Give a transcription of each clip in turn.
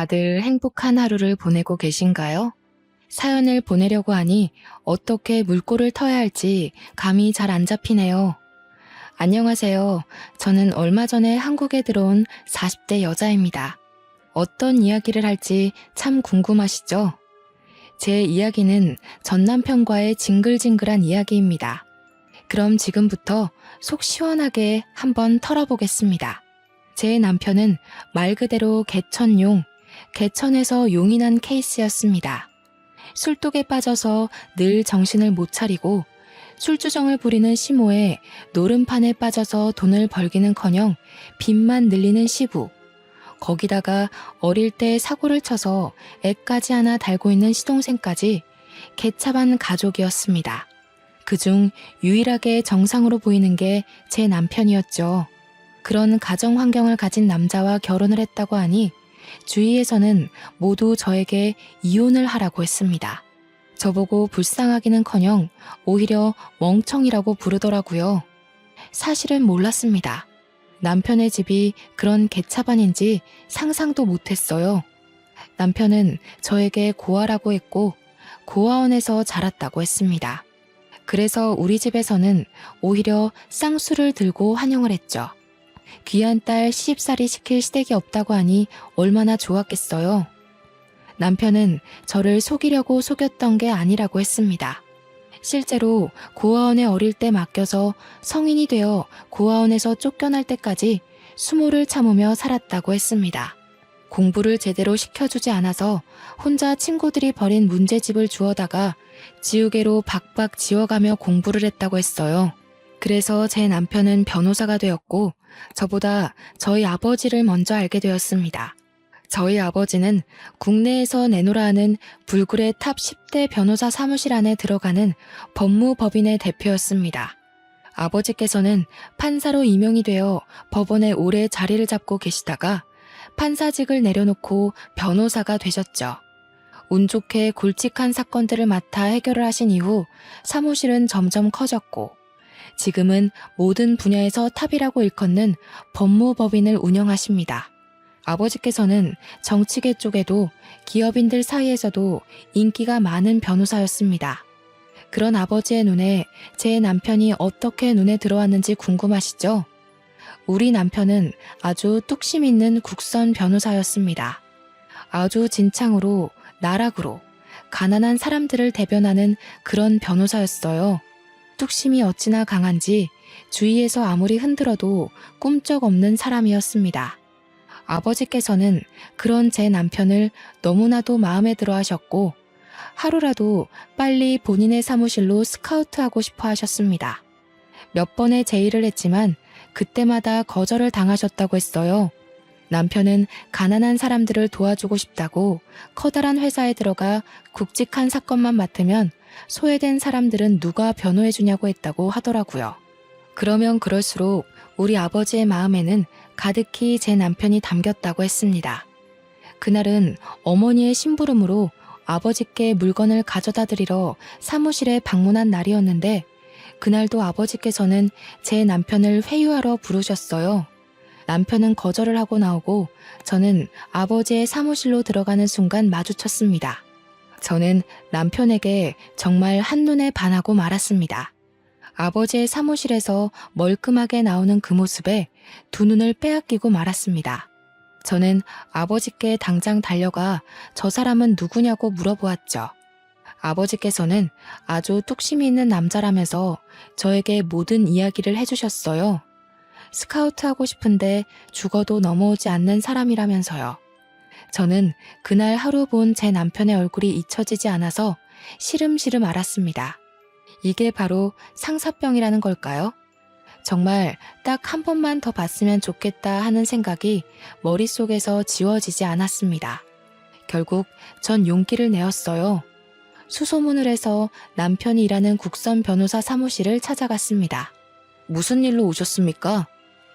다들 행복한 하루를 보내고 계신가요? 사연을 보내려고 하니 어떻게 물꼬를 터야 할지 감이 잘 안 잡히네요. 안녕하세요. 저는 얼마 전에 한국에 들어온 40대 여자입니다. 어떤 이야기를 할지 참 궁금하시죠? 제 이야기는 전 남편과의 징글징글한 이야기입니다. 그럼 지금부터 속 시원하게 한번 털어보겠습니다. 제 남편은 말 그대로 개천용, 개천에서 용이 난 케이스였습니다. 술독에 빠져서 늘 정신을 못 차리고 술주정을 부리는 시모에 노름판에 빠져서 돈을 벌기는커녕 빚만 늘리는 시부, 거기다가 어릴 때 사고를 쳐서 애까지 하나 달고 있는 시동생까지 개차반 가족이었습니다. 그중 유일하게 정상으로 보이는 게 제 남편이었죠. 그런 가정 환경을 가진 남자와 결혼을 했다고 하니 주위에서는 모두 저에게 이혼을 하라고 했습니다. 저보고 불쌍하기는커녕 오히려 멍청이라고 부르더라고요. 사실은 몰랐습니다. 남편의 집이 그런 개차반인지 상상도 못했어요. 남편은 저에게 고아라고 했고 고아원에서 자랐다고 했습니다. 그래서 우리 집에서는 오히려 쌍수를 들고 환영을 했죠. 귀한 딸 시집살이 시킬 시댁이 없다고 하니 얼마나 좋았겠어요. 남편은 저를 속이려고 속였던 게 아니라고 했습니다. 실제로 고아원에 어릴 때 맡겨서 성인이 되어 고아원에서 쫓겨날 때까지 수모를 참으며 살았다고 했습니다. 공부를 제대로 시켜주지 않아서 혼자 친구들이 버린 문제집을 주워다가 지우개로 박박 지워가며 공부를 했다고 했어요. 그래서 제 남편은 변호사가 되었고 저보다 저희 아버지를 먼저 알게 되었습니다. 저희 아버지는 국내에서 내노라 하는 불굴의 탑 10대 변호사 사무실 안에 들어가는 법무법인의 대표였습니다. 아버지께서는 판사로 임용이 되어 법원에 오래 자리를 잡고 계시다가 판사직을 내려놓고 변호사가 되셨죠. 운 좋게 굵직한 사건들을 맡아 해결을 하신 이후 사무실은 점점 커졌고 지금은 모든 분야에서 탑이라고 일컫는 법무법인을 운영하십니다. 아버지께서는 정치계 쪽에도 기업인들 사이에서도 인기가 많은 변호사였습니다. 그런 아버지의 눈에 제 남편이 어떻게 눈에 들어왔는지 궁금하시죠? 우리 남편은 아주 뚝심 있는 국선 변호사였습니다. 아주 진창으로 나락으로 가난한 사람들을 대변하는 그런 변호사였어요. 뚝심이 어찌나 강한지 주위에서 아무리 흔들어도 꿈쩍없는 사람이었습니다. 아버지께서는 그런 제 남편을 너무나도 마음에 들어 하셨고 하루라도 빨리 본인의 사무실로 스카우트하고 싶어 하셨습니다. 몇 번의 제의를 했지만 그때마다 거절을 당하셨다고 했어요. 남편은 가난한 사람들을 도와주고 싶다고 커다란 회사에 들어가 굵직한 사건만 맡으면 소외된 사람들은 누가 변호해주냐고 했다고 하더라고요. 그러면 그럴수록 우리 아버지의 마음에는 가득히 제 남편이 담겼다고 했습니다. 그날은 어머니의 심부름으로 아버지께 물건을 가져다 드리러 사무실에 방문한 날이었는데 그날도 아버지께서는 제 남편을 회유하러 부르셨어요. 남편은 거절을 하고 나오고 저는 아버지의 사무실로 들어가는 순간 마주쳤습니다. 저는 남편에게 정말 한눈에 반하고 말았습니다. 아버지의 사무실에서 멀끔하게 나오는 그 모습에 두 눈을 빼앗기고 말았습니다. 저는 아버지께 당장 달려가 저 사람은 누구냐고 물어보았죠. 아버지께서는 아주 뚝심이 있는 남자라면서 저에게 모든 이야기를 해주셨어요. 스카우트하고 싶은데 죽어도 넘어오지 않는 사람이라면서요. 저는 그날 하루 본 제 남편의 얼굴이 잊혀지지 않아서 시름시름 앓았습니다. 이게 바로 상사병이라는 걸까요? 정말 딱 한 번만 더 봤으면 좋겠다 하는 생각이 머릿속에서 지워지지 않았습니다. 결국 전 용기를 내었어요. 수소문을 해서 남편이 일하는 국선 변호사 사무실을 찾아갔습니다. 무슨 일로 오셨습니까?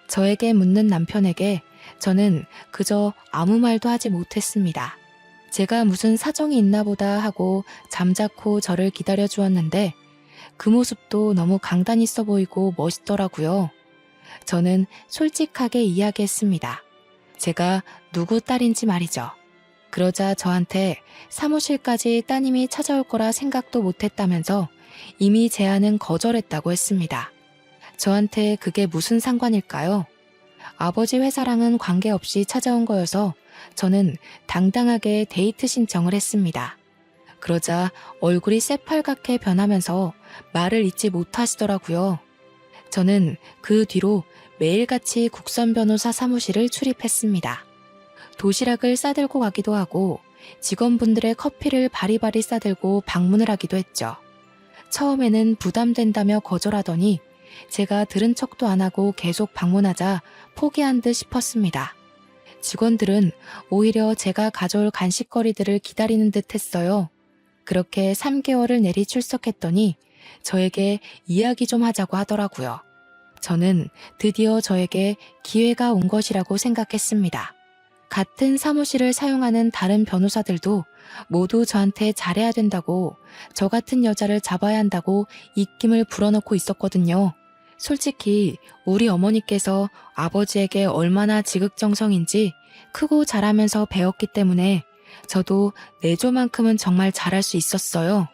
저에게 묻는 남편에게 저는 그저 아무 말도 하지 못했습니다. 제가 무슨 사정이 있나 보다 하고 잠자코 저를 기다려 주었는데 그 모습도 너무 강단 있어 보이고 멋있더라고요. 저는 솔직하게 이야기했습니다. 제가 누구 딸인지 말이죠. 그러자 저한테 사무실까지 따님이 찾아올 거라 생각도 못했다면서 이미 제안은 거절했다고 했습니다. 저한테 그게 무슨 상관일까요? 아버지 회사랑은 관계없이 찾아온 거여서 저는 당당하게 데이트 신청을 했습니다. 그러자 얼굴이 새빨갛게 변하면서 말을 잇지 못하시더라고요. 저는 그 뒤로 매일같이 국선 변호사 사무실을 출입했습니다. 도시락을 싸들고 가기도 하고 직원분들의 커피를 바리바리 싸들고 방문을 하기도 했죠. 처음에는 부담된다며 거절하더니 제가 들은 척도 안 하고 계속 방문하자 포기한 듯 싶었습니다. 직원들은 오히려 제가 가져올 간식거리들을 기다리는 듯 했어요. 그렇게 3개월을 내리 출석했더니 저에게 이야기 좀 하자고 하더라고요. 저는 드디어 저에게 기회가 온 것이라고 생각했습니다. 같은 사무실을 사용하는 다른 변호사들도 모두 저한테 잘해야 된다고, 저 같은 여자를 잡아야 한다고 입김을 불어넣고 있었거든요. 솔직히 우리 어머니께서 아버지에게 얼마나 지극정성인지 크고 잘하면서 배웠기 때문에 저도 내조만큼은 정말 잘할 수 있었어요.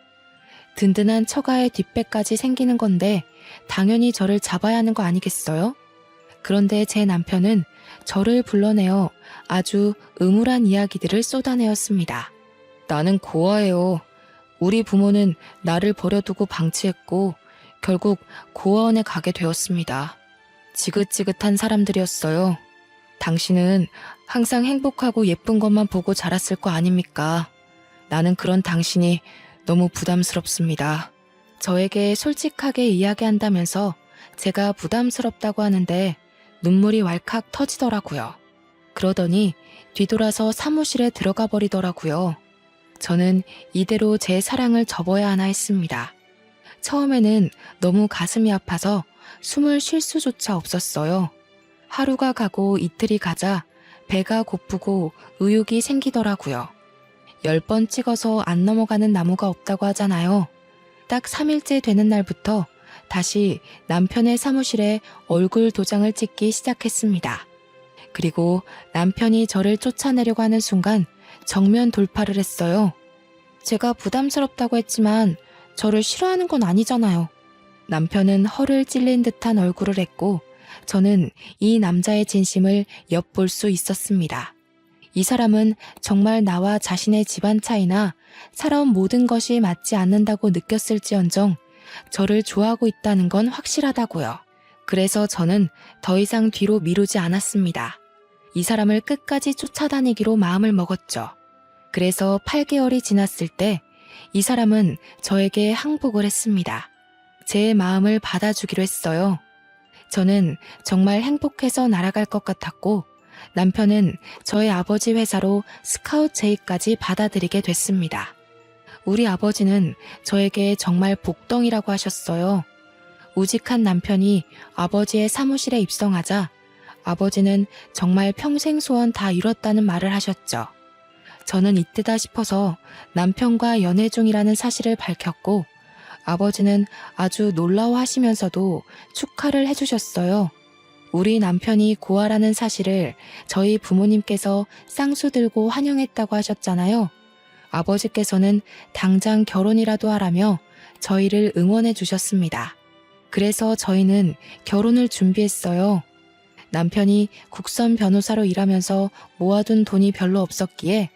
든든한 처가의 뒷배까지 생기는 건데 당연히 저를 잡아야 하는 거 아니겠어요? 그런데 제 남편은 저를 불러내어 아주 음울한 이야기들을 쏟아내었습니다. 나는 고아예요. 우리 부모는 나를 버려두고 방치했고 결국 고아원에 가게 되었습니다. 지긋지긋한 사람들이었어요. 당신은 항상 행복하고 예쁜 것만 보고 자랐을 거 아닙니까? 나는 그런 당신이 너무 부담스럽습니다. 저에게 솔직하게 이야기한다면서 제가 부담스럽다고 하는데 눈물이 왈칵 터지더라고요. 그러더니 뒤돌아서 사무실에 들어가 버리더라고요. 저는 이대로 제 사랑을 접어야 하나 했습니다. 처음에는 너무 가슴이 아파서 숨을 쉴 수조차 없었어요. 하루가 가고 이틀이 가자 배가 고프고 의욕이 생기더라고요. 10번 찍어서 안 넘어가는 나무가 없다고 하잖아요. 딱 3일째 되는 날부터 다시 남편의 사무실에 얼굴 도장을 찍기 시작했습니다. 그리고 남편이 저를 쫓아내려고 하는 순간 정면 돌파를 했어요. 제가 부담스럽다고 했지만 저를 싫어하는 건 아니잖아요. 남편은 허를 찔린 듯한 얼굴을 했고 저는 이 남자의 진심을 엿볼 수 있었습니다. 이 사람은 정말 나와 자신의 집안 차이나 살아온 모든 것이 맞지 않는다고 느꼈을지언정 저를 좋아하고 있다는 건 확실하다고요. 그래서 저는 더 이상 뒤로 미루지 않았습니다. 이 사람을 끝까지 쫓아다니기로 마음을 먹었죠. 그래서 8개월이 지났을 때 이 사람은 저에게 항복을 했습니다. 제 마음을 받아주기로 했어요. 저는 정말 행복해서 날아갈 것 같았고 남편은 저의 아버지 회사로 스카우트 제의까지 받아들이게 됐습니다. 우리 아버지는 저에게 정말 복덩이라고 하셨어요. 우직한 남편이 아버지의 사무실에 입성하자 아버지는 정말 평생 소원 다 이뤘다는 말을 하셨죠. 저는 이때다 싶어서 남편과 연애 중이라는 사실을 밝혔고 아버지는 아주 놀라워하시면서도 축하를 해주셨어요. 우리 남편이 고아라는 사실을 저희 부모님께서 쌍수 들고 환영했다고 하셨잖아요. 아버지께서는 당장 결혼이라도 하라며 저희를 응원해 주셨습니다. 그래서 저희는 결혼을 준비했어요. 남편이 국선 변호사로 일하면서 모아둔 돈이 별로 없었기에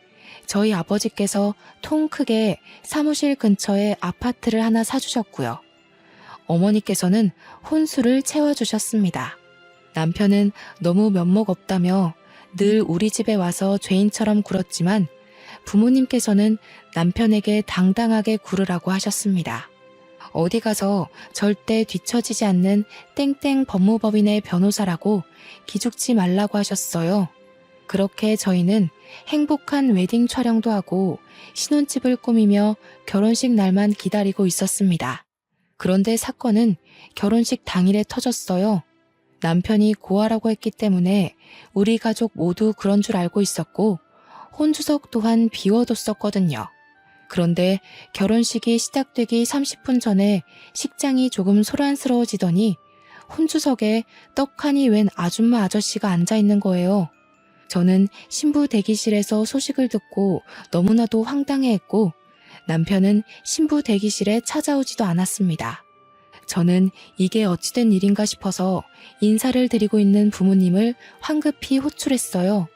저희 아버지께서 통 크게 사무실 근처에 아파트를 하나 사주셨고요. 어머니께서는 혼수를 채워주셨습니다. 남편은 너무 면목 없다며 늘 우리 집에 와서 죄인처럼 굴었지만 부모님께서는 남편에게 당당하게 굴으라고 하셨습니다. 어디 가서 절대 뒤처지지 않는 땡땡 법무법인의 변호사라고 기죽지 말라고 하셨어요. 그렇게 저희는 행복한 웨딩 촬영도 하고 신혼집을 꾸미며 결혼식 날만 기다리고 있었습니다. 그런데 사건은 결혼식 당일에 터졌어요. 남편이 고아라고 했기 때문에 우리 가족 모두 그런 줄 알고 있었고 혼주석 또한 비워뒀었거든요. 그런데 결혼식이 시작되기 30분 전에 식장이 조금 소란스러워지더니 혼주석에 떡하니 웬 아줌마 아저씨가 앉아있는 거예요. 저는 신부 대기실에서 소식을 듣고 너무나도 황당해했고 남편은 신부 대기실에 찾아오지도 않았습니다. 저는 이게 어찌된 일인가 싶어서 인사를 드리고 있는 부모님을 황급히 호출했어요.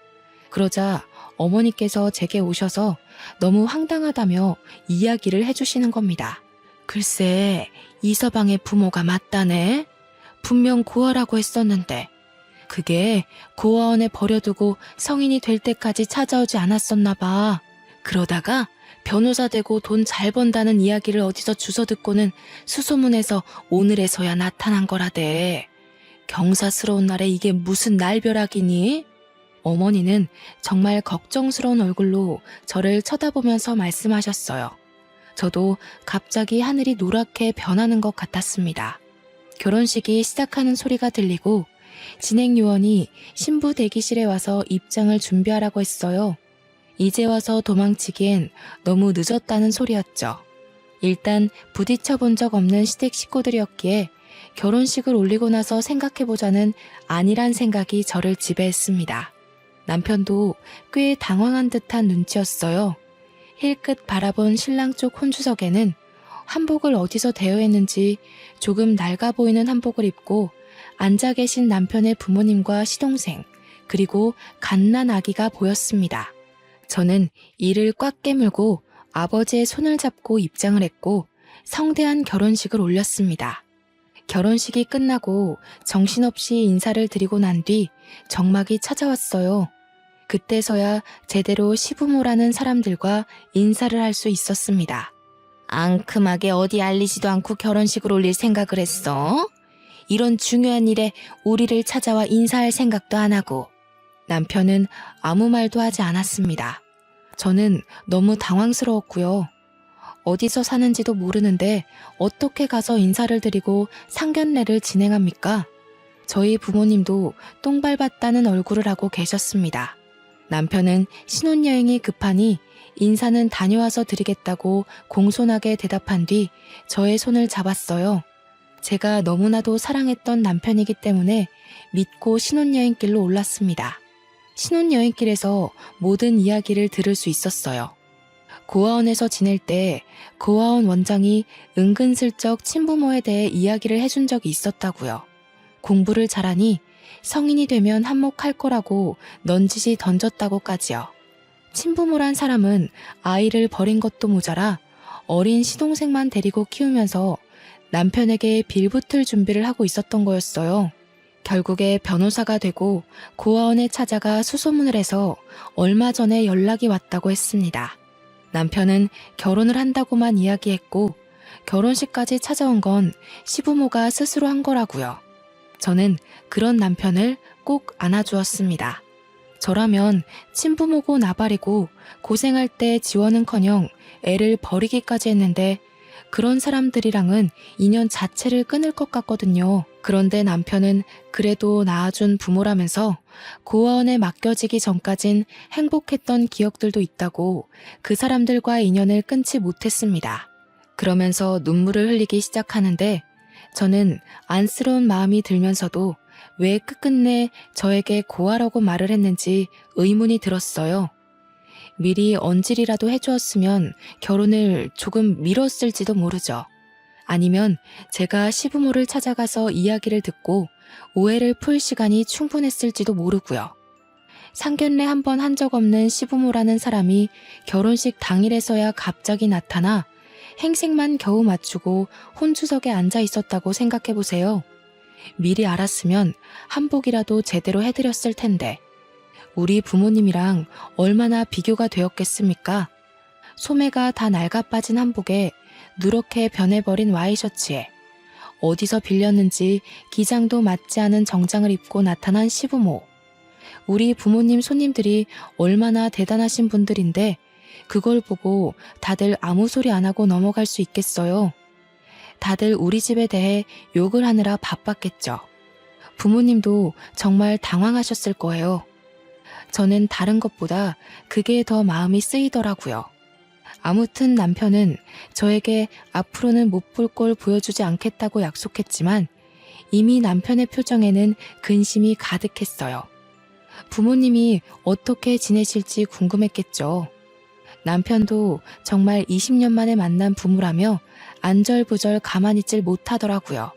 그러자 어머니께서 제게 오셔서 너무 황당하다며 이야기를 해주시는 겁니다. 글쎄, 이서방의 부모가 맞다네. 분명 고아라고 했었는데 그게 고아원에 버려두고 성인이 될 때까지 찾아오지 않았었나 봐. 그러다가 변호사 되고 돈 잘 번다는 이야기를 어디서 주워 듣고는 수소문해서 오늘에서야 나타난 거라대. 경사스러운 날에 이게 무슨 날벼락이니? 어머니는 정말 걱정스러운 얼굴로 저를 쳐다보면서 말씀하셨어요. 저도 갑자기 하늘이 노랗게 변하는 것 같았습니다. 결혼식이 시작하는 소리가 들리고 진행 요원이 신부 대기실에 와서 입장을 준비하라고 했어요. 이제 와서 도망치기엔 너무 늦었다는 소리였죠. 일단 부딪혀 본 적 없는 시댁 식구들이었기에 결혼식을 올리고 나서 생각해보자는 안일한 생각이 저를 지배했습니다. 남편도 꽤 당황한 듯한 눈치였어요. 힐끗 바라본 신랑 쪽 혼주석에는 한복을 어디서 대여했는지 조금 낡아 보이는 한복을 입고 앉아 계신 남편의 부모님과 시동생, 그리고 갓난 아기가 보였습니다. 저는 이를 꽉 깨물고 아버지의 손을 잡고 입장을 했고 성대한 결혼식을 올렸습니다. 결혼식이 끝나고 정신없이 인사를 드리고 난 뒤 정막이 찾아왔어요. 그때서야 제대로 시부모라는 사람들과 인사를 할 수 있었습니다. 앙큼하게 어디 알리지도 않고 결혼식을 올릴 생각을 했어? 이런 중요한 일에 우리를 찾아와 인사할 생각도 안 하고. 남편은 아무 말도 하지 않았습니다. 저는 너무 당황스러웠고요. 어디서 사는지도 모르는데 어떻게 가서 인사를 드리고 상견례를 진행합니까? 저희 부모님도 똥 밟았다는 얼굴을 하고 계셨습니다. 남편은 신혼여행이 급하니 인사는 다녀와서 드리겠다고 공손하게 대답한 뒤 저의 손을 잡았어요. 제가 너무나도 사랑했던 남편이기 때문에 믿고 신혼여행길로 올랐습니다. 신혼여행길에서 모든 이야기를 들을 수 있었어요. 고아원에서 지낼 때 고아원 원장이 은근슬쩍 친부모에 대해 이야기를 해준 적이 있었다고요. 공부를 잘하니 성인이 되면 한몫할 거라고 넌지시 던졌다고까지요. 친부모란 사람은 아이를 버린 것도 모자라 어린 시동생만 데리고 키우면서 남편에게 빌붙을 준비를 하고 있었던 거였어요. 결국에 변호사가 되고 고아원에 찾아가 수소문을 해서 얼마 전에 연락이 왔다고 했습니다. 남편은 결혼을 한다고만 이야기했고 결혼식까지 찾아온 건 시부모가 스스로 한 거라고요. 저는 그런 남편을 꼭 안아주었습니다. 저라면 친부모고 나발이고 고생할 때 지원은커녕 애를 버리기까지 했는데 그런 사람들이랑은 인연 자체를 끊을 것 같거든요. 그런데 남편은 그래도 낳아준 부모라면서 고아원에 맡겨지기 전까진 행복했던 기억들도 있다고 그 사람들과의 인연을 끊지 못했습니다. 그러면서 눈물을 흘리기 시작하는데 저는 안쓰러운 마음이 들면서도 왜 끝끝내 저에게 고아라고 말을 했는지 의문이 들었어요. 미리 언질이라도 해주었으면 결혼을 조금 미뤘을지도 모르죠. 아니면 제가 시부모를 찾아가서 이야기를 듣고 오해를 풀 시간이 충분했을지도 모르고요. 상견례 한 번 한 적 없는 시부모라는 사람이 결혼식 당일에서야 갑자기 나타나 행색만 겨우 맞추고 혼주석에 앉아 있었다고 생각해보세요. 미리 알았으면 한복이라도 제대로 해드렸을 텐데 우리 부모님이랑 얼마나 비교가 되었겠습니까? 소매가 다 낡아 빠진 한복에 누렇게 변해버린 와이셔츠에 어디서 빌렸는지 기장도 맞지 않은 정장을 입고 나타난 시부모. 우리 부모님 손님들이 얼마나 대단하신 분들인데 그걸 보고 다들 아무 소리 안 하고 넘어갈 수 있겠어요. 다들 우리 집에 대해 욕을 하느라 바빴겠죠. 부모님도 정말 당황하셨을 거예요. 저는 다른 것보다 그게 더 마음이 쓰이더라고요. 아무튼 남편은 저에게 앞으로는 못 볼 걸 보여주지 않겠다고 약속했지만 이미 남편의 표정에는 근심이 가득했어요. 부모님이 어떻게 지내실지 궁금했겠죠. 남편도 정말 20년 만에 만난 부부라며 안절부절 가만히 있질 못하더라고요.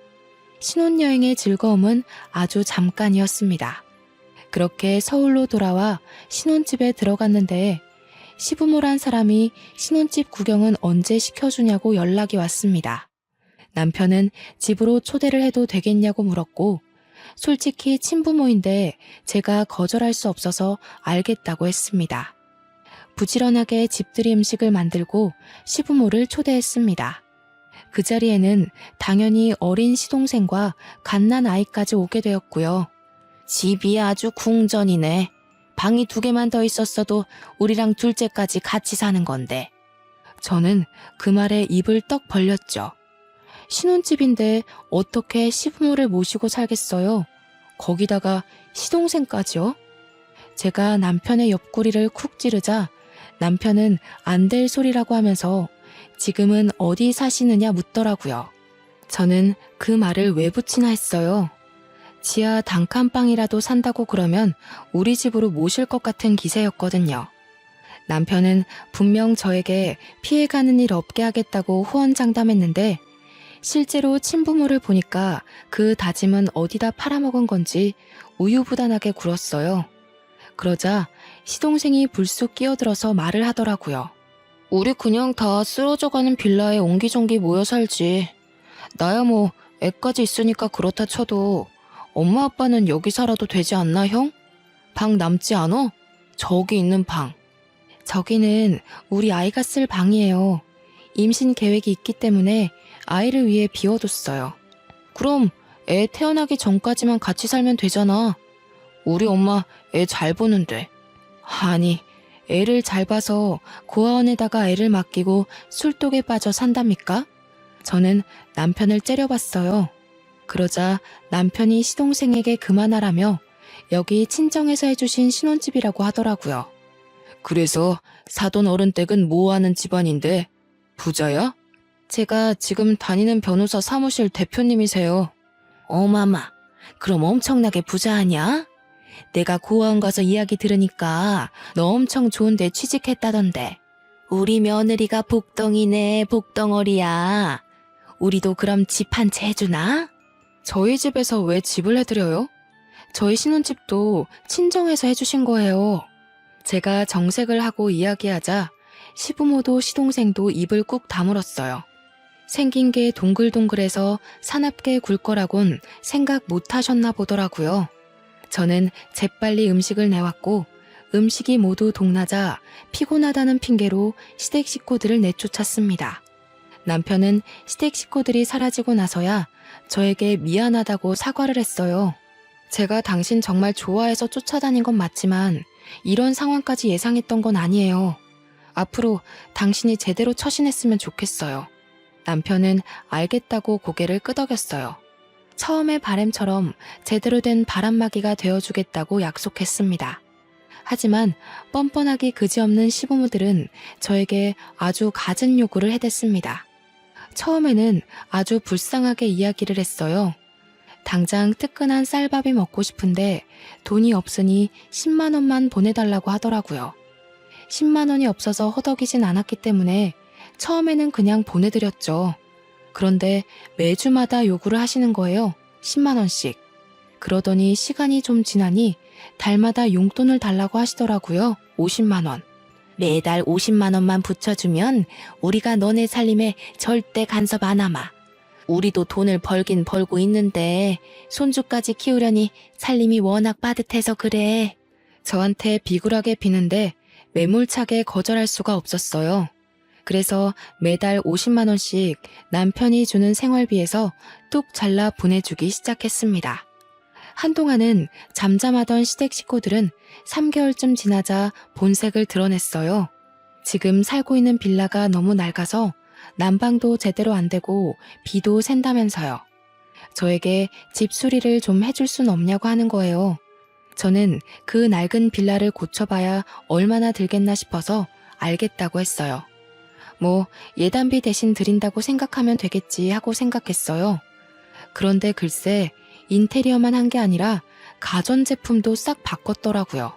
신혼여행의 즐거움은 아주 잠깐이었습니다. 그렇게 서울로 돌아와 신혼집에 들어갔는데 시부모란 사람이 신혼집 구경은 언제 시켜주냐고 연락이 왔습니다. 남편은 집으로 초대를 해도 되겠냐고 물었고 솔직히 친부모인데 제가 거절할 수 없어서 알겠다고 했습니다. 부지런하게 집들이 음식을 만들고 시부모를 초대했습니다. 그 자리에는 당연히 어린 시동생과 갓난 아이까지 오게 되었고요. 집이 아주 궁전이네. 방이 2개만 더 있었어도 우리랑 둘째까지 같이 사는 건데. 저는 그 말에 입을 떡 벌렸죠. 신혼집인데 어떻게 시부모를 모시고 살겠어요? 거기다가 시동생까지요? 제가 남편의 옆구리를 쿡 찌르자 남편은 안 될 소리라고 하면서 지금은 어디 사시느냐 묻더라고요. 저는 그 말을 왜 붙이나 했어요. 지하 단칸방이라도 산다고 그러면 우리 집으로 모실 것 같은 기세였거든요. 남편은 분명 저에게 피해가는 일 없게 하겠다고 호언장담했는데 실제로 친부모를 보니까 그 다짐은 어디다 팔아먹은 건지 우유부단하게 굴었어요. 그러자 시동생이 불쑥 끼어들어서 말을 하더라고요. 우리 그냥 다 쓰러져가는 빌라에 옹기종기 모여 살지. 나야 뭐 애까지 있으니까 그렇다 쳐도 엄마 아빠는 여기 살아도 되지 않나 형? 방 남지 않아? 저기 있는 방. 저기는 우리 아이가 쓸 방이에요. 임신 계획이 있기 때문에 아이를 위해 비워뒀어요. 그럼 애 태어나기 전까지만 같이 살면 되잖아. 우리 엄마 애 잘 보는데. 아니, 애를 잘 봐서 고아원에다가 애를 맡기고 술독에 빠져 산답니까? 저는 남편을 째려봤어요. 그러자 남편이 시동생에게 그만하라며 여기 친정에서 해주신 신혼집이라고 하더라고요. 그래서 사돈 어른 댁은 뭐하는 집안인데 부자야? 제가 지금 다니는 변호사 사무실 대표님이세요. 어마마, 그럼 엄청나게 부자 아냐? 내가 고아원 가서 이야기 들으니까 너 엄청 좋은 데 취직했다던데. 우리 며느리가 복덩이네, 복덩어리야. 우리도 그럼 집 한 채 해주나? 저희 집에서 왜 집을 해드려요? 저희 신혼집도 친정에서 해주신 거예요. 제가 정색을 하고 이야기하자 시부모도 시동생도 입을 꾹 다물었어요. 생긴 게 동글동글해서 사납게 굴 거라곤 생각 못 하셨나 보더라고요. 저는 재빨리 음식을 내왔고 음식이 모두 동나자 피곤하다는 핑계로 시댁 식구들을 내쫓았습니다. 남편은 시댁 식구들이 사라지고 나서야 저에게 미안하다고 사과를 했어요. 제가 당신 정말 좋아해서 쫓아다닌 건 맞지만 이런 상황까지 예상했던 건 아니에요. 앞으로 당신이 제대로 처신했으면 좋겠어요. 남편은 알겠다고 고개를 끄덕였어요. 처음의 바램처럼 제대로 된 바람막이가 되어주겠다고 약속했습니다. 하지만 뻔뻔하기 그지없는 시부모들은 저에게 아주 갖은 요구를 해댔습니다. 처음에는 아주 불쌍하게 이야기를 했어요. 당장 뜨끈한 쌀밥이 먹고 싶은데 돈이 없으니 10만 원만 보내달라고 하더라고요. 10만 원이 없어서 허덕이진 않았기 때문에 처음에는 그냥 보내드렸죠. 그런데 매주마다 요구를 하시는 거예요. 10만 원씩. 그러더니 시간이 좀 지나니 달마다 용돈을 달라고 하시더라고요. 50만 원. 매달 50만 원만 붙여주면 우리가 너네 살림에 절대 간섭 안 하마. 우리도 돈을 벌긴 벌고 있는데 손주까지 키우려니 살림이 워낙 빠듯해서 그래. 저한테 비굴하게 비는데 매몰차게 거절할 수가 없었어요. 그래서 매달 50만 원씩 남편이 주는 생활비에서 뚝 잘라 보내주기 시작했습니다. 한동안은 잠잠하던 시댁 식구들은 3개월쯤 지나자 본색을 드러냈어요. 지금 살고 있는 빌라가 너무 낡아서 난방도 제대로 안 되고 비도 샌다면서요. 저에게 집 수리를 좀 해줄 순 없냐고 하는 거예요. 저는 그 낡은 빌라를 고쳐봐야 얼마나 들겠나 싶어서 알겠다고 했어요. 뭐 예단비 대신 드린다고 생각하면 되겠지 하고 생각했어요. 그런데 글쎄 인테리어만 한 게 아니라 가전제품도 싹 바꿨더라고요.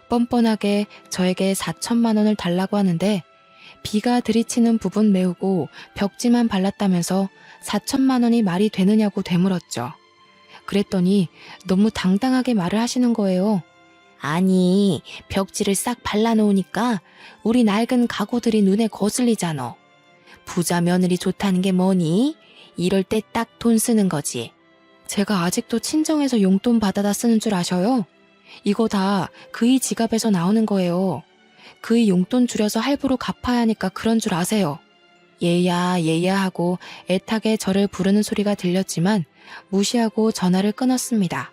뻔뻔하게 저에게 4천만 원을 달라고 하는데 비가 들이치는 부분 메우고 벽지만 발랐다면서 4천만 원이 말이 되느냐고 되물었죠. 그랬더니 너무 당당하게 말을 하시는 거예요. 아니, 벽지를 싹 발라놓으니까 우리 낡은 가구들이 눈에 거슬리잖아. 부자 며느리 좋다는 게 뭐니? 이럴 때 딱 돈 쓰는 거지. 제가 아직도 친정에서 용돈 받아다 쓰는 줄 아셔요? 이거 다 그의 지갑에서 나오는 거예요. 그의 용돈 줄여서 할부로 갚아야 하니까 그런 줄 아세요. 얘야 얘야 하고 애타게 저를 부르는 소리가 들렸지만 무시하고 전화를 끊었습니다.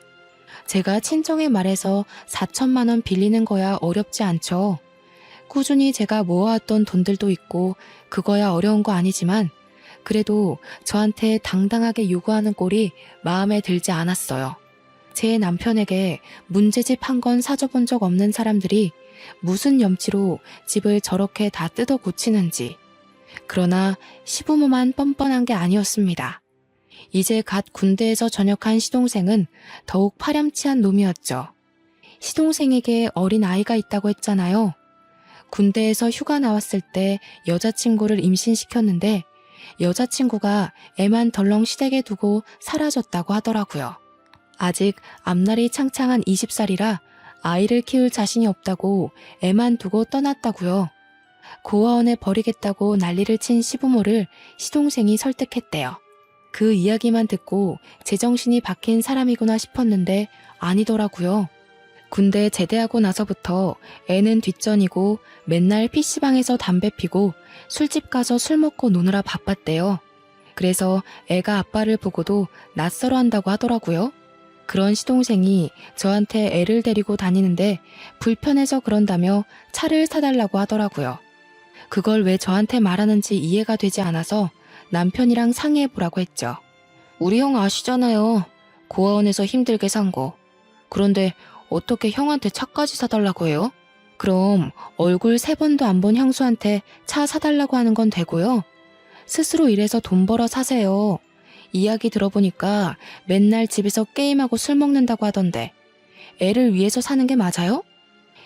제가 친정에 말해서 4천만 원 빌리는 거야 어렵지 않죠. 꾸준히 제가 모아왔던 돈들도 있고 그거야 어려운 거 아니지만 그래도 저한테 당당하게 요구하는 꼴이 마음에 들지 않았어요. 제 남편에게 문제집 한 건 사줘본 적 없는 사람들이 무슨 염치로 집을 저렇게 다 뜯어 고치는지. 그러나 시부모만 뻔뻔한 게 아니었습니다. 이제 갓 군대에서 전역한 시동생은 더욱 파렴치한 놈이었죠. 시동생에게 어린 아이가 있다고 했잖아요. 군대에서 휴가 나왔을 때 여자친구를 임신시켰는데 여자친구가 애만 덜렁 시댁에 두고 사라졌다고 하더라고요. 아직 앞날이 창창한 20살이라 아이를 키울 자신이 없다고 애만 두고 떠났다고요. 고아원에 버리겠다고 난리를 친 시부모를 시동생이 설득했대요. 그 이야기만 듣고 제정신이 박힌 사람이구나 싶었는데 아니더라고요. 군대 제대하고 나서부터 애는 뒷전이고 맨날 PC방에서 담배 피고 술집 가서 술 먹고 노느라 바빴대요. 그래서 애가 아빠를 보고도 낯설어 한다고 하더라고요. 그런 시동생이 저한테 애를 데리고 다니는데 불편해서 그런다며 차를 사달라고 하더라고요. 그걸 왜 저한테 말하는지 이해가 되지 않아서 남편이랑 상의해보라고 했죠. 우리 형 아시잖아요. 고아원에서 힘들게 산 거. 그런데 어떻게 형한테 차까지 사달라고 해요? 그럼 얼굴 3번도 안 본 형수한테 차 사달라고 하는 건 되고요. 스스로 일해서 돈 벌어 사세요. 이야기 들어보니까 맨날 집에서 게임하고 술 먹는다고 하던데 애를 위해서 사는 게 맞아요?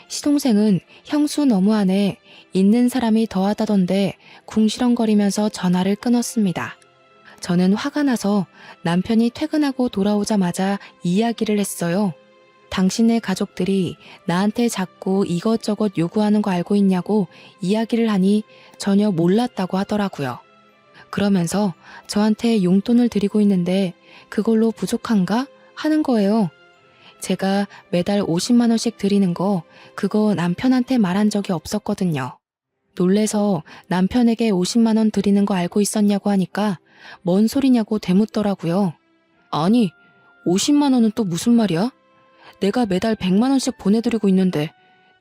시동생은 형수 너무하네, 있는 사람이 더하다던데 궁시렁거리면서 전화를 끊었습니다. 저는 화가 나서 남편이 퇴근하고 돌아오자마자 이야기를 했어요. 당신의 가족들이 나한테 자꾸 이것저것 요구하는 거 알고 있냐고 이야기를 하니 전혀 몰랐다고 하더라고요. 그러면서 저한테 용돈을 드리고 있는데 그걸로 부족한가? 하는 거예요. 제가 매달 50만 원씩 드리는 거 그거 남편한테 말한 적이 없었거든요. 놀래서 남편에게 50만 원 드리는 거 알고 있었냐고 하니까 뭔 소리냐고 되묻더라고요. 아니, 50만 원은 또 무슨 말이야? 내가 매달 100만 원씩 보내드리고 있는데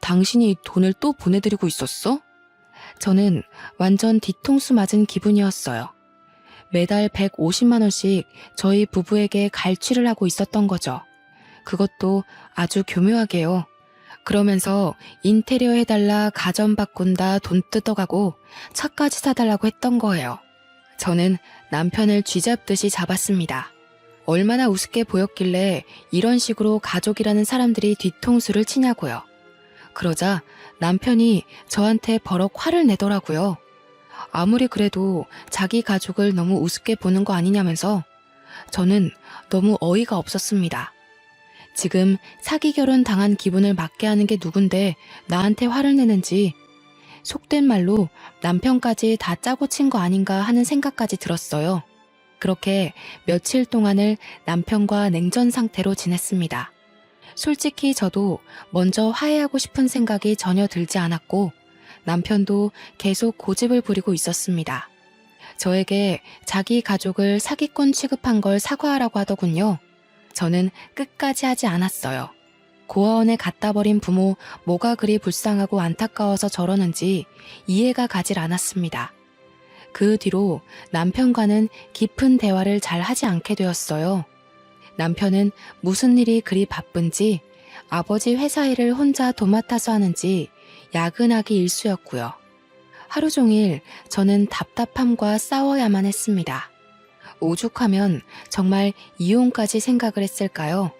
당신이 돈을 또 보내드리고 있었어? 저는 완전 뒤통수 맞은 기분이었어요. 매달 150만 원씩 저희 부부에게 갈취를 하고 있었던 거죠. 그것도 아주 교묘하게요. 그러면서 인테리어 해달라, 가전 바꾼다, 돈 뜯어가고 차까지 사달라고 했던 거예요. 저는 남편을 쥐잡듯이 잡았습니다. 얼마나 우습게 보였길래 이런 식으로 가족이라는 사람들이 뒤통수를 치냐고요. 그러자 남편이 저한테 버럭 화를 내더라고요. 아무리 그래도 자기 가족을 너무 우습게 보는 거 아니냐면서. 저는 너무 어이가 없었습니다. 지금 사기 결혼 당한 기분을 맞게 하는 게 누군데 나한테 화를 내는지, 속된 말로 남편까지 다 짜고 친 거 아닌가 하는 생각까지 들었어요. 그렇게 며칠 동안을 남편과 냉전 상태로 지냈습니다. 솔직히 저도 먼저 화해하고 싶은 생각이 전혀 들지 않았고 남편도 계속 고집을 부리고 있었습니다. 저에게 자기 가족을 사기꾼 취급한 걸 사과하라고 하더군요. 저는 끝까지 하지 않았어요. 고아원에 갖다 버린 부모 뭐가 그리 불쌍하고 안타까워서 저러는지 이해가 가질 않았습니다. 그 뒤로 남편과는 깊은 대화를 잘 하지 않게 되었어요. 남편은 무슨 일이 그리 바쁜지, 아버지 회사 일을 혼자 도맡아서 하는지 야근하기 일쑤였고요. 하루 종일 저는 답답함과 싸워야만 했습니다. 오죽하면 정말 이혼까지 생각을 했을까요?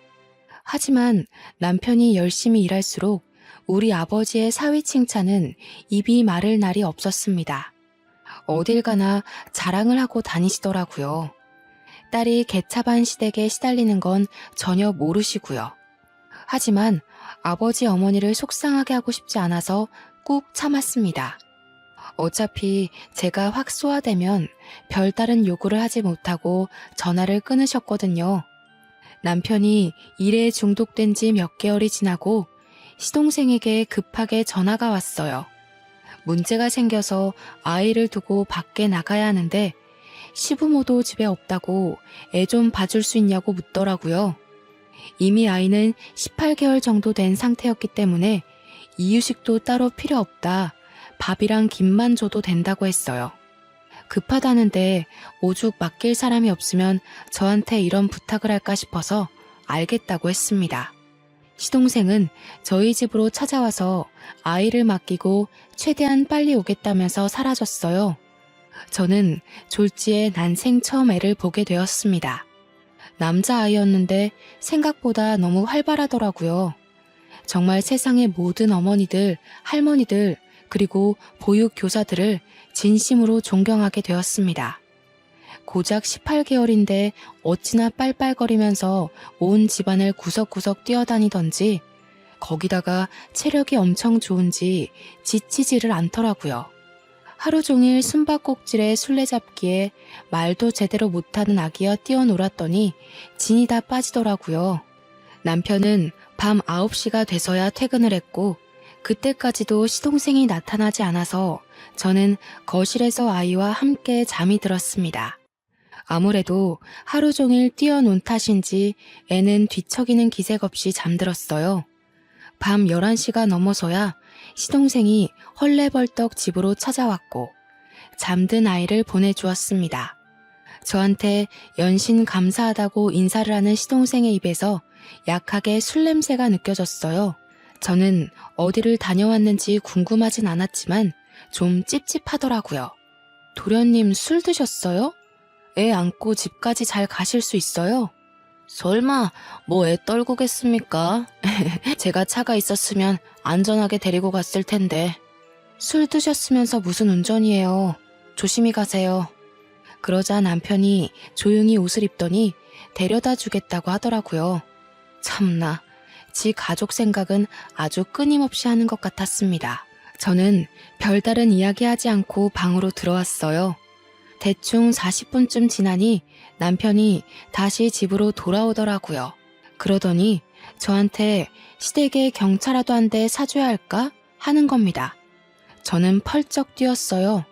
하지만 남편이 열심히 일할수록 우리 아버지의 사위 칭찬은 입이 마를 날이 없었습니다. 어딜 가나 자랑을 하고 다니시더라고요. 딸이 개차반 시댁에 시달리는 건 전혀 모르시고요. 하지만 아버지 어머니를 속상하게 하고 싶지 않아서 꾹 참았습니다. 어차피 제가 확 쏘아대면 별다른 요구를 하지 못하고 전화를 끊으셨거든요. 남편이 일에 중독된 지 몇 개월이 지나고 시동생에게 급하게 전화가 왔어요. 문제가 생겨서 아이를 두고 밖에 나가야 하는데 시부모도 집에 없다고 애 좀 봐줄 수 있냐고 묻더라고요. 이미 아이는 18개월 정도 된 상태였기 때문에 이유식도 따로 필요 없다. 밥이랑 김만 줘도 된다고 했어요. 급하다는데 오죽 맡길 사람이 없으면 저한테 이런 부탁을 할까 싶어서 알겠다고 했습니다. 시동생은 저희 집으로 찾아와서 아이를 맡기고 최대한 빨리 오겠다면서 사라졌어요. 저는 졸지에 난생 처음 애를 보게 되었습니다. 남자아이였는데 생각보다 너무 활발하더라고요. 정말 세상의 모든 어머니들, 할머니들, 그리고 보육교사들을 진심으로 존경하게 되었습니다. 고작 18개월인데 어찌나 빨빨거리면서 온 집안을 구석구석 뛰어다니던지 거기다가 체력이 엄청 좋은지 지치지를 않더라고요. 하루 종일 숨바꼭질에 술래잡기에 말도 제대로 못하는 아기와 뛰어놀았더니 진이 다 빠지더라고요. 남편은 밤 9시가 돼서야 퇴근을 했고 그때까지도 시동생이 나타나지 않아서 저는 거실에서 아이와 함께 잠이 들었습니다. 아무래도 하루 종일 뛰어논 탓인지 애는 뒤척이는 기색 없이 잠들었어요. 밤 11시가 넘어서야 시동생이 헐레벌떡 집으로 찾아왔고 잠든 아이를 보내주었습니다. 저한테 연신 감사하다고 인사를 하는 시동생의 입에서 약하게 술 냄새가 느껴졌어요. 저는 어디를 다녀왔는지 궁금하진 않았지만 좀 찝찝하더라고요. 도련님 술 드셨어요? 애 안고 집까지 잘 가실 수 있어요? 설마 뭐 애 떨구겠습니까? 제가 차가 있었으면 안전하게 데리고 갔을 텐데. 술 드셨으면서 무슨 운전이에요. 조심히 가세요. 그러자 남편이 조용히 옷을 입더니 데려다 주겠다고 하더라고요. 참나, 지 가족 생각은 아주 끊임없이 하는 것 같았습니다. 저는 별다른 이야기하지 않고 방으로 들어왔어요. 대충 40분쯤 지나니 남편이 다시 집으로 돌아오더라고요. 그러더니 저한테 시댁에 경차라도 한 대 사줘야 할까 하는 겁니다. 저는 펄쩍 뛰었어요.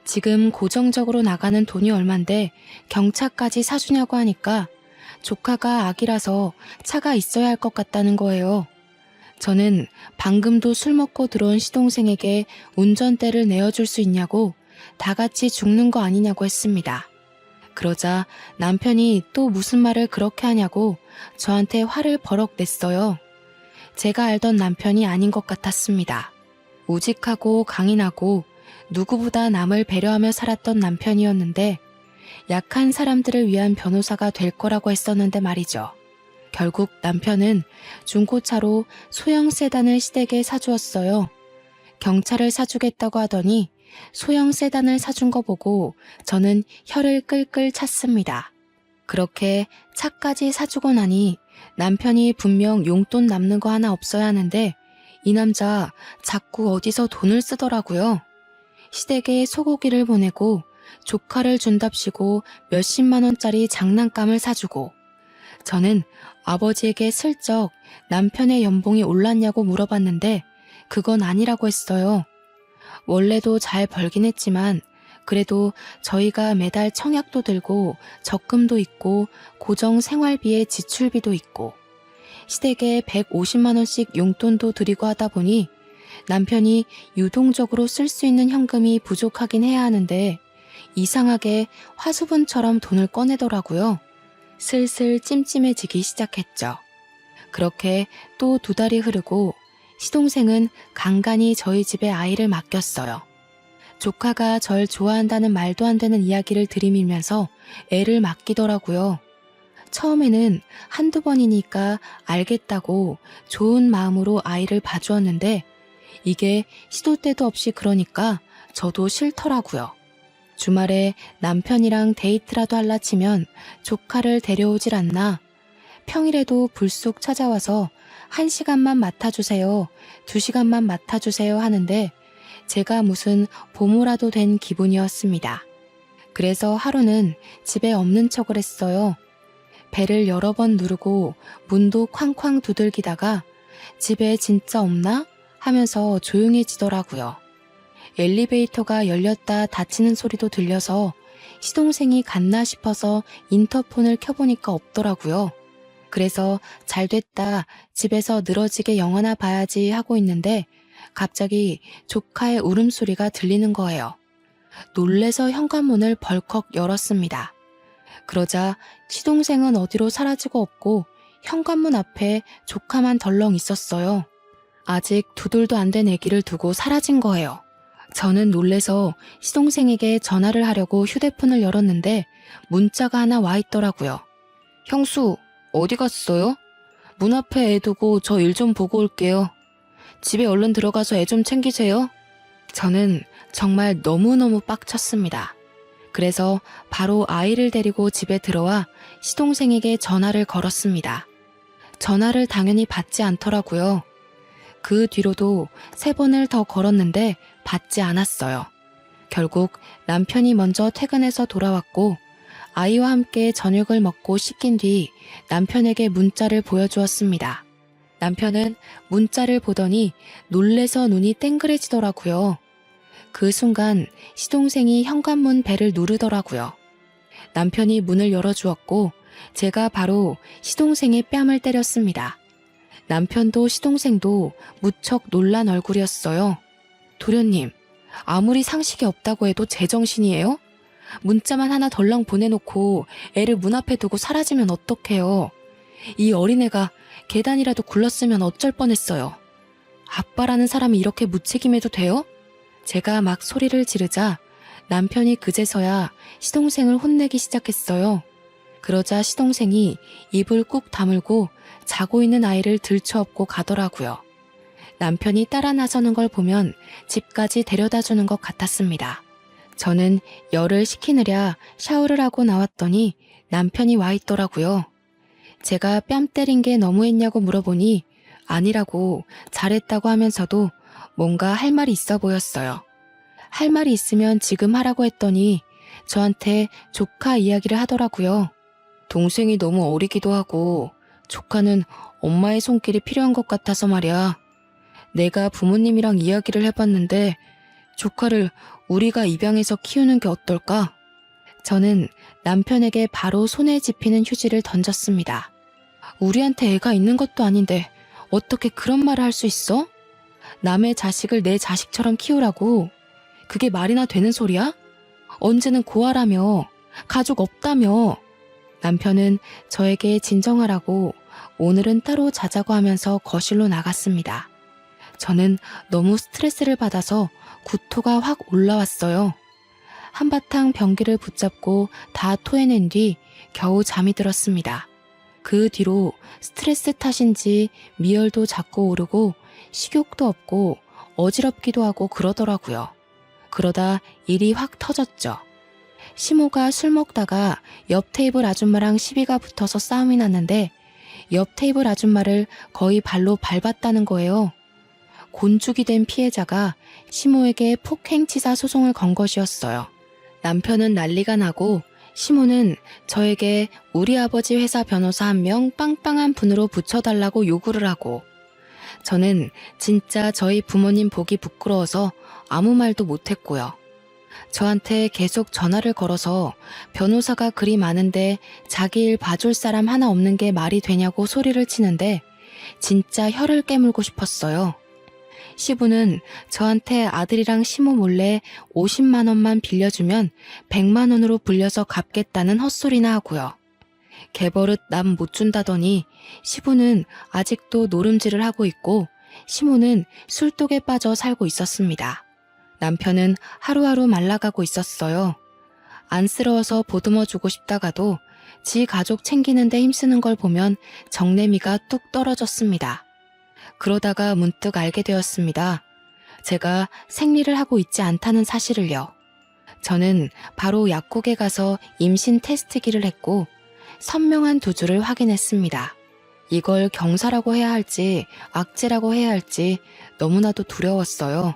지금 고정적으로 나가는 돈이 얼만데 경차까지 사주냐고 하니까 조카가 아기라서 차가 있어야 할 것 같다는 거예요. 저는 방금도 술 먹고 들어온 시동생에게 운전대를 내어줄 수 있냐고 다 같이 죽는 거 아니냐고 했습니다. 그러자 남편이 또 무슨 말을 그렇게 하냐고 저한테 화를 버럭 냈어요. 제가 알던 남편이 아닌 것 같았습니다. 우직하고 강인하고 누구보다 남을 배려하며 살았던 남편이었는데 약한 사람들을 위한 변호사가 될 거라고 했었는데 말이죠. 결국 남편은 중고차로 소형 세단을 시댁에 사주었어요. 경차를 사주겠다고 하더니 소형 세단을 사준 거 보고 저는 혀를 끌끌 찼습니다. 그렇게 차까지 사주고 나니 남편이 분명 용돈 남는 거 하나 없어야 하는데 이 남자 자꾸 어디서 돈을 쓰더라고요. 시댁에 소고기를 보내고 조카를 준답시고 몇십만 원짜리 장난감을 사주고 저는 아버지에게 슬쩍 남편의 연봉이 올랐냐고 물어봤는데 그건 아니라고 했어요. 원래도 잘 벌긴 했지만 그래도 저희가 매달 청약도 들고 적금도 있고 고정 생활비에 지출비도 있고 시댁에 150만 원씩 용돈도 드리고 하다 보니 남편이 유동적으로 쓸 수 있는 현금이 부족하긴 해야 하는데 이상하게 화수분처럼 돈을 꺼내더라고요. 슬슬 찜찜해지기 시작했죠. 그렇게 또 2달이 흐르고 시동생은 간간히 저희 집에 아이를 맡겼어요. 조카가 절 좋아한다는 말도 안 되는 이야기를 들이밀면서 애를 맡기더라고요. 처음에는 한두 번이니까 알겠다고 좋은 마음으로 아이를 봐주었는데 이게 시도 때도 없이 그러니까 저도 싫더라고요. 주말에 남편이랑 데이트라도 할라 치면 조카를 데려오질 않나. 평일에도 불쑥 찾아와서 1시간만 맡아주세요, 2시간만 맡아주세요 하는데 제가 무슨 보모라도 된 기분이었습니다. 그래서 하루는 집에 없는 척을 했어요. 배를 여러 번 누르고 문도 쾅쾅 두들기다가 집에 진짜 없나? 하면서 조용해지더라고요. 엘리베이터가 열렸다 닫히는 소리도 들려서 시동생이 갔나 싶어서 인터폰을 켜보니까 없더라고요. 그래서 잘됐다, 집에서 늘어지게 영화나 봐야지 하고 있는데 갑자기 조카의 울음소리가 들리는 거예요. 놀래서 현관문을 벌컥 열었습니다. 그러자 시동생은 어디로 사라지고 없고 현관문 앞에 조카만 덜렁 있었어요. 아직 2돌도 안 된 아기를 두고 사라진 거예요. 저는 놀래서 시동생에게 전화를 하려고 휴대폰을 열었는데 문자가 하나 와 있더라고요. 형수, 어디 갔어요? 문 앞에 애 두고 저 일 좀 보고 올게요. 집에 얼른 들어가서 애 좀 챙기세요. 저는 정말 너무너무 빡쳤습니다. 그래서 바로 아이를 데리고 집에 들어와 시동생에게 전화를 걸었습니다. 전화를 당연히 받지 않더라고요. 그 뒤로도 3번을 더 걸었는데 받지 않았어요. 결국 남편이 먼저 퇴근해서 돌아왔고 아이와 함께 저녁을 먹고 씻긴 뒤 남편에게 문자를 보여주었습니다. 남편은 문자를 보더니 놀래서 눈이 땡그레지더라고요. 그 순간 시동생이 현관문 벨을 누르더라고요. 남편이 문을 열어주었고 제가 바로 시동생의 뺨을 때렸습니다. 남편도 시동생도 무척 놀란 얼굴이었어요. 도련님, 아무리 상식이 없다고 해도 제정신이에요? 문자만 하나 덜렁 보내놓고 애를 문 앞에 두고 사라지면 어떡해요? 이 어린애가 계단이라도 굴렀으면 어쩔 뻔했어요. 아빠라는 사람이 이렇게 무책임해도 돼요? 제가 막 소리를 지르자 남편이 그제서야 시동생을 혼내기 시작했어요. 그러자 시동생이 입을 꾹 다물고 자고 있는 아이를 들쳐업고 가더라고요. 남편이 따라 나서는 걸 보면 집까지 데려다 주는 것 같았습니다. 저는 열을 식히느라 샤워를 하고 나왔더니 남편이 와 있더라고요. 제가 뺨 때린 게 너무했냐고 물어보니 아니라고 잘했다고 하면서도 뭔가 할 말이 있어 보였어요. 할 말이 있으면 지금 하라고 했더니 저한테 조카 이야기를 하더라고요. 동생이 너무 어리기도 하고 조카는 엄마의 손길이 필요한 것 같아서 말이야. 내가 부모님이랑 이야기를 해봤는데 조카를 우리가 입양해서 키우는 게 어떨까? 저는 남편에게 바로 손에 집히는 휴지를 던졌습니다. 우리한테 애가 있는 것도 아닌데 어떻게 그런 말을 할 수 있어? 남의 자식을 내 자식처럼 키우라고. 그게 말이나 되는 소리야? 언제는 고아라며, 가족 없다며. 남편은 저에게 진정하라고 오늘은 따로 자자고 하면서 거실로 나갔습니다. 저는 너무 스트레스를 받아서 구토가 확 올라왔어요. 한바탕 변기를 붙잡고 다 토해낸 뒤 겨우 잠이 들었습니다. 그 뒤로 스트레스 탓인지 미열도 자꾸 오르고 식욕도 없고 어지럽기도 하고 그러더라고요. 그러다 일이 확 터졌죠. 시모가 술 먹다가 옆 테이블 아줌마랑 시비가 붙어서 싸움이 났는데 옆 테이블 아줌마를 거의 발로 밟았다는 거예요. 곤죽이 된 피해자가 시모에게 폭행치사 소송을 건 것이었어요. 남편은 난리가 나고 시모는 저에게 우리 아버지 회사 변호사 1명 빵빵한 분으로 붙여달라고 요구를 하고 저는 진짜 저희 부모님 보기 부끄러워서 아무 말도 못했고요. 저한테 계속 전화를 걸어서 변호사가 그리 많은데 자기 일 봐줄 사람 하나 없는 게 말이 되냐고 소리를 치는데 진짜 혀를 깨물고 싶었어요. 시부는 저한테 아들이랑 시모 몰래 50만 원만 빌려주면 100만 원으로 불려서 갚겠다는 헛소리나 하고요. 개버릇 남 못 준다더니 시부는 아직도 노름질을 하고 있고 시모는 술독에 빠져 살고 있었습니다. 남편은 하루하루 말라가고 있었어요. 안쓰러워서 보듬어 주고 싶다가도 지 가족 챙기는데 힘쓰는 걸 보면 정내미가 뚝 떨어졌습니다. 그러다가 문득 알게 되었습니다. 제가 생리를 하고 있지 않다는 사실을요. 저는 바로 약국에 가서 임신 테스트기를 했고 선명한 두 줄을 확인했습니다. 이걸 경사라고 해야 할지 악재라고 해야 할지 너무나도 두려웠어요.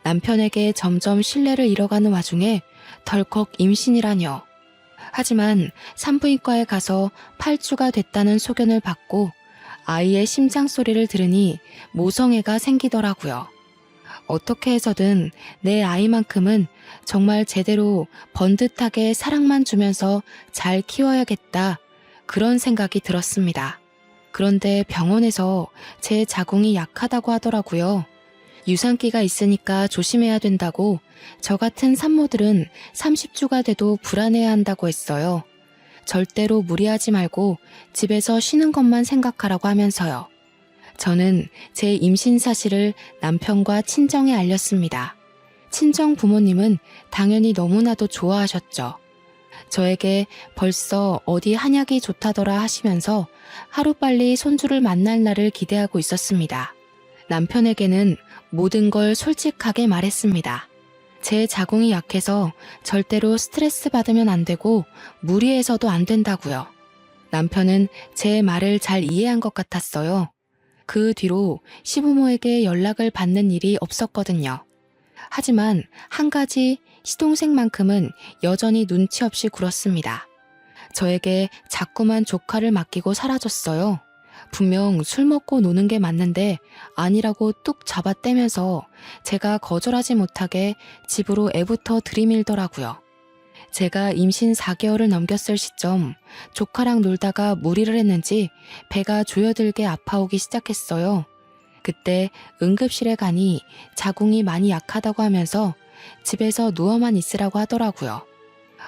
남편에게 점점 신뢰를 잃어가는 와중에 덜컥 임신이라뇨. 하지만 산부인과에 가서 8주가 됐다는 소견을 받고 아이의 심장 소리를 들으니 모성애가 생기더라고요. 어떻게 해서든 내 아이만큼은 정말 제대로 번듯하게 사랑만 주면서 잘 키워야겠다. 그런 생각이 들었습니다. 그런데 병원에서 제 자궁이 약하다고 하더라고요. 유산기가 있으니까 조심해야 된다고 저 같은 산모들은 30주가 돼도 불안해야 한다고 했어요. 절대로 무리하지 말고 집에서 쉬는 것만 생각하라고 하면서요. 저는 제 임신 사실을 남편과 친정에 알렸습니다. 친정 부모님은 당연히 너무나도 좋아하셨죠. 저에게 벌써 어디 한약이 좋다더라 하시면서 하루빨리 손주를 만날 날을 기대하고 있었습니다. 남편에게는 모든 걸 솔직하게 말했습니다. 제 자궁이 약해서 절대로 스트레스 받으면 안 되고 무리해서도 안 된다고요. 남편은 제 말을 잘 이해한 것 같았어요. 그 뒤로 시부모에게 연락을 받는 일이 없었거든요. 하지만 한 가지 시동생만큼은 여전히 눈치 없이 굴었습니다. 저에게 자꾸만 조카를 맡기고 사라졌어요. 분명 술 먹고 노는 게 맞는데 아니라고 뚝 잡아떼면서 제가 거절하지 못하게 집으로 애부터 들이밀더라고요. 제가 임신 4개월을 넘겼을 시점 조카랑 놀다가 무리를 했는지 배가 조여들게 아파오기 시작했어요. 그때 응급실에 가니 자궁이 많이 약하다고 하면서 집에서 누워만 있으라고 하더라고요.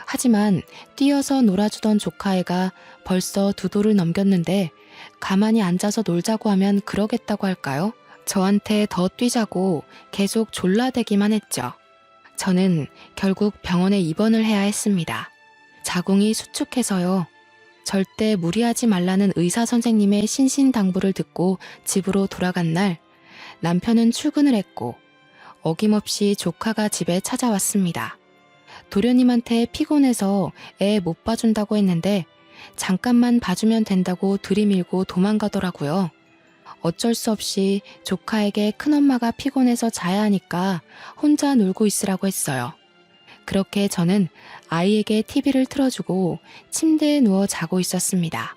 하지만 뛰어서 놀아주던 조카애가 벌써 2돌을 넘겼는데 가만히 앉아서 놀자고 하면 그러겠다고 할까요? 저한테 더 뛰자고 계속 졸라대기만 했죠. 저는 결국 병원에 입원을 해야 했습니다. 자궁이 수축해서요. 절대 무리하지 말라는 의사 선생님의 신신당부를 듣고 집으로 돌아간 날 남편은 출근을 했고 어김없이 조카가 집에 찾아왔습니다. 도련님한테 피곤해서 애 못 봐준다고 했는데 잠깐만 봐주면 된다고 들이밀고 도망가더라고요. 어쩔 수 없이 조카에게 큰엄마가 피곤해서 자야 하니까 혼자 놀고 있으라고 했어요. 그렇게 저는 아이에게 TV를 틀어주고 침대에 누워 자고 있었습니다.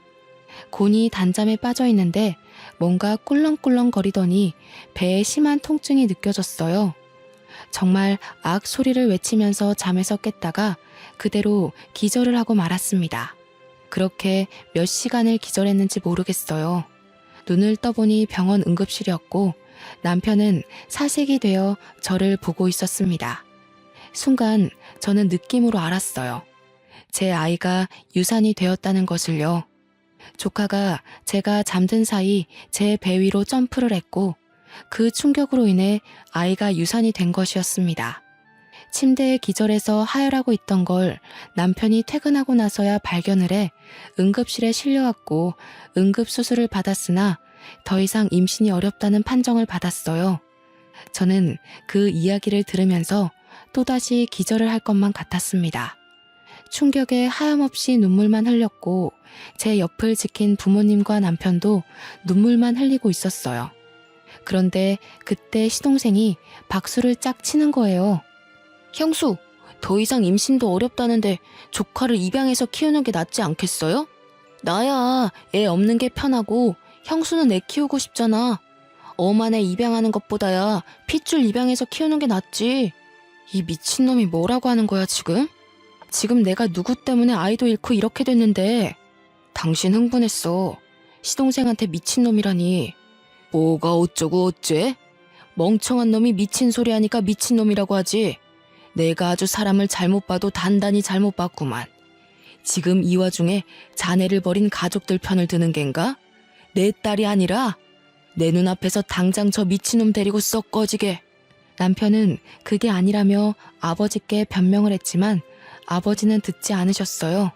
곤이 단잠에 빠져 있는데 뭔가 꿀렁꿀렁 거리더니 배에 심한 통증이 느껴졌어요. 정말 악 소리를 외치면서 잠에서 깼다가 그대로 기절을 하고 말았습니다. 그렇게 몇 시간을 기절했는지 모르겠어요. 눈을 떠보니 병원 응급실이었고 남편은 사색이 되어 저를 보고 있었습니다. 순간 저는 느낌으로 알았어요. 제 아이가 유산이 되었다는 것을요. 조카가 제가 잠든 사이 제 배 위로 점프를 했고 그 충격으로 인해 아이가 유산이 된 것이었습니다. 침대에 기절해서 하혈하고 있던 걸 남편이 퇴근하고 나서야 발견을 해 응급실에 실려왔고 응급수술을 받았으나 더 이상 임신이 어렵다는 판정을 받았어요. 저는 그 이야기를 들으면서 또다시 기절을 할 것만 같았습니다. 충격에 하염없이 눈물만 흘렸고 제 옆을 지킨 부모님과 남편도 눈물만 흘리고 있었어요. 그런데 그때 시동생이 박수를 짝 치는 거예요. 형수, 더 이상 임신도 어렵다는데 조카를 입양해서 키우는 게 낫지 않겠어요? 나야 애 없는 게 편하고 형수는 애 키우고 싶잖아. 엄한 애 입양하는 것보다야 핏줄 입양해서 키우는 게 낫지. 이 미친놈이 뭐라고 하는 거야 지금? 지금 내가 누구 때문에 아이도 잃고 이렇게 됐는데. 당신 흥분했어. 시동생한테 미친놈이라니. 뭐가 어쩌고 어째? 멍청한 놈이 미친 소리 하니까 미친놈이라고 하지. 내가 아주 사람을 잘못 봐도 단단히 잘못 봤구만. 지금 이 와중에 자네를 버린 가족들 편을 드는 겐가? 내 딸이 아니라 내 눈앞에서 당장 저 미친놈 데리고 썩 꺼지게. 남편은 그게 아니라며 아버지께 변명을 했지만 아버지는 듣지 않으셨어요.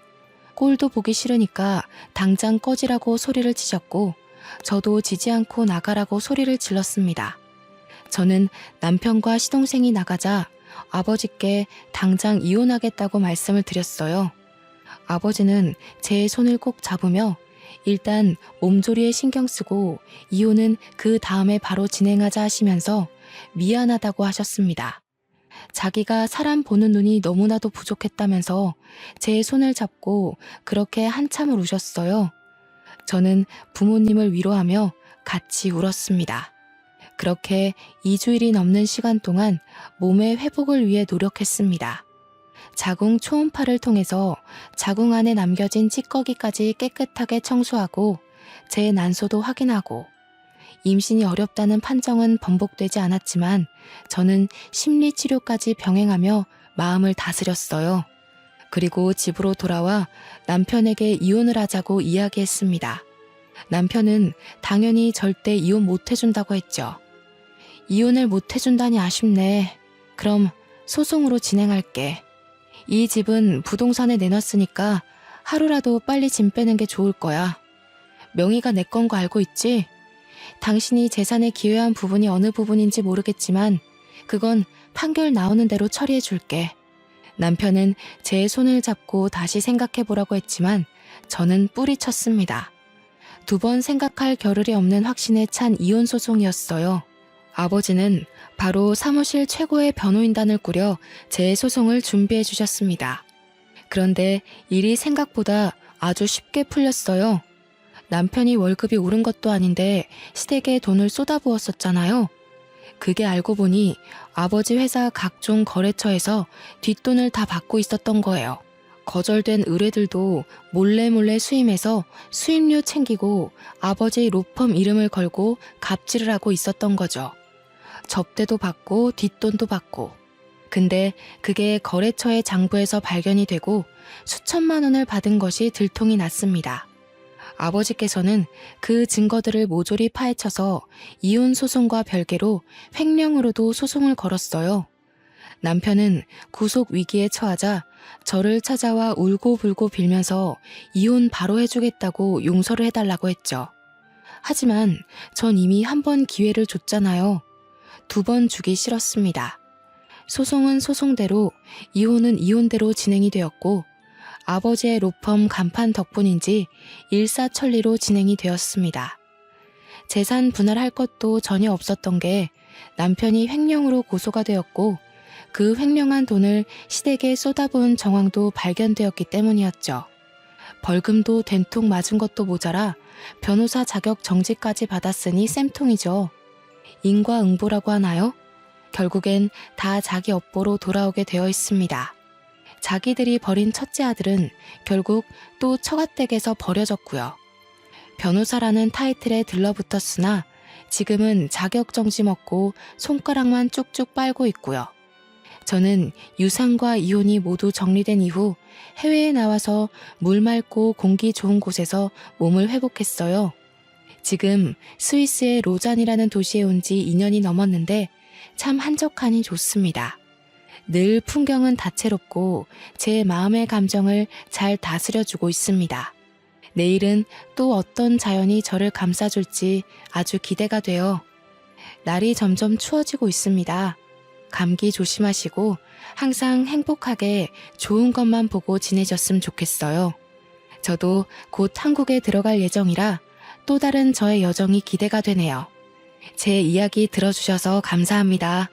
꼴도 보기 싫으니까 당장 꺼지라고 소리를 치셨고 저도 지지 않고 나가라고 소리를 질렀습니다. 저는 남편과 시동생이 나가자 아버지께 당장 이혼하겠다고 말씀을 드렸어요. 아버지는 제 손을 꼭 잡으며 일단 몸조리에 신경 쓰고 이혼은 그 다음에 바로 진행하자 하시면서 미안하다고 하셨습니다. 자기가 사람 보는 눈이 너무나도 부족했다면서 제 손을 잡고 그렇게 한참을 우셨어요. 저는 부모님을 위로하며 같이 울었습니다. 그렇게 2주일이 넘는 시간 동안 몸의 회복을 위해 노력했습니다. 자궁 초음파를 통해서 자궁 안에 남겨진 찌꺼기까지 깨끗하게 청소하고 제 난소도 확인하고 임신이 어렵다는 판정은 번복되지 않았지만 저는 심리치료까지 병행하며 마음을 다스렸어요. 그리고 집으로 돌아와 남편에게 이혼을 하자고 이야기했습니다. 남편은 당연히 절대 이혼 못 해준다고 했죠. 이혼을 못 해준다니 아쉽네. 그럼 소송으로 진행할게. 이 집은 부동산에 내놨으니까 하루라도 빨리 짐 빼는 게 좋을 거야. 명의가 내 건 거 알고 있지? 당신이 재산에 기여한 부분이 어느 부분인지 모르겠지만 그건 판결 나오는 대로 처리해 줄게. 남편은 제 손을 잡고 다시 생각해보라고 했지만 저는 뿌리쳤습니다. 2번 생각할 겨를이 없는 확신에 찬 이혼 소송이었어요. 아버지는 바로 사무실 최고의 변호인단을 꾸려 제 소송을 준비해 주셨습니다. 그런데 일이 생각보다 아주 쉽게 풀렸어요. 남편이 월급이 오른 것도 아닌데 시댁에 돈을 쏟아부었었잖아요. 그게 알고 보니 아버지 회사 각종 거래처에서 뒷돈을 다 받고 있었던 거예요. 거절된 의뢰들도 몰래 수임해서 수임료 챙기고 아버지 로펌 이름을 걸고 갑질을 하고 있었던 거죠. 접대도 받고 뒷돈도 받고. 근데 그게 거래처의 장부에서 발견이 되고 수천만 원을 받은 것이 들통이 났습니다. 아버지께서는 그 증거들을 모조리 파헤쳐서 이혼 소송과 별개로 횡령으로도 소송을 걸었어요. 남편은 구속 위기에 처하자 저를 찾아와 울고불고 빌면서 이혼 바로 해주겠다고 용서를 해달라고 했죠. 하지만 전 이미 1번 기회를 줬잖아요. 2번 주기 싫었습니다. 소송은 소송대로, 이혼은 이혼대로 진행이 되었고 아버지의 로펌 간판 덕분인지 일사천리로 진행이 되었습니다. 재산 분할할 것도 전혀 없었던 게 남편이 횡령으로 고소가 되었고 그 횡령한 돈을 시댁에 쏟아부은 정황도 발견되었기 때문이었죠. 벌금도 된통 맞은 것도 모자라 변호사 자격 정지까지 받았으니 쌤통이죠. 인과응보라고 하나요? 결국엔 다 자기 업보로 돌아오게 되어 있습니다. 자기들이 버린 첫째 아들은 결국 또 처가댁에서 버려졌고요. 변호사라는 타이틀에 들러붙었으나 지금은 자격정지 먹고 손가락만 쭉쭉 빨고 있고요. 저는 유산과 이혼이 모두 정리된 이후 해외에 나와서 물 맑고 공기 좋은 곳에서 몸을 회복했어요. 지금 스위스의 로잔이라는 도시에 온 지 2년이 넘었는데 참 한적하니 좋습니다. 늘 풍경은 다채롭고 제 마음의 감정을 잘 다스려주고 있습니다. 내일은 또 어떤 자연이 저를 감싸줄지 아주 기대가 돼요. 날이 점점 추워지고 있습니다. 감기 조심하시고 항상 행복하게 좋은 것만 보고 지내셨으면 좋겠어요. 저도 곧 한국에 들어갈 예정이라 또 다른 저의 여정이 기대가 되네요. 제 이야기 들어주셔서 감사합니다.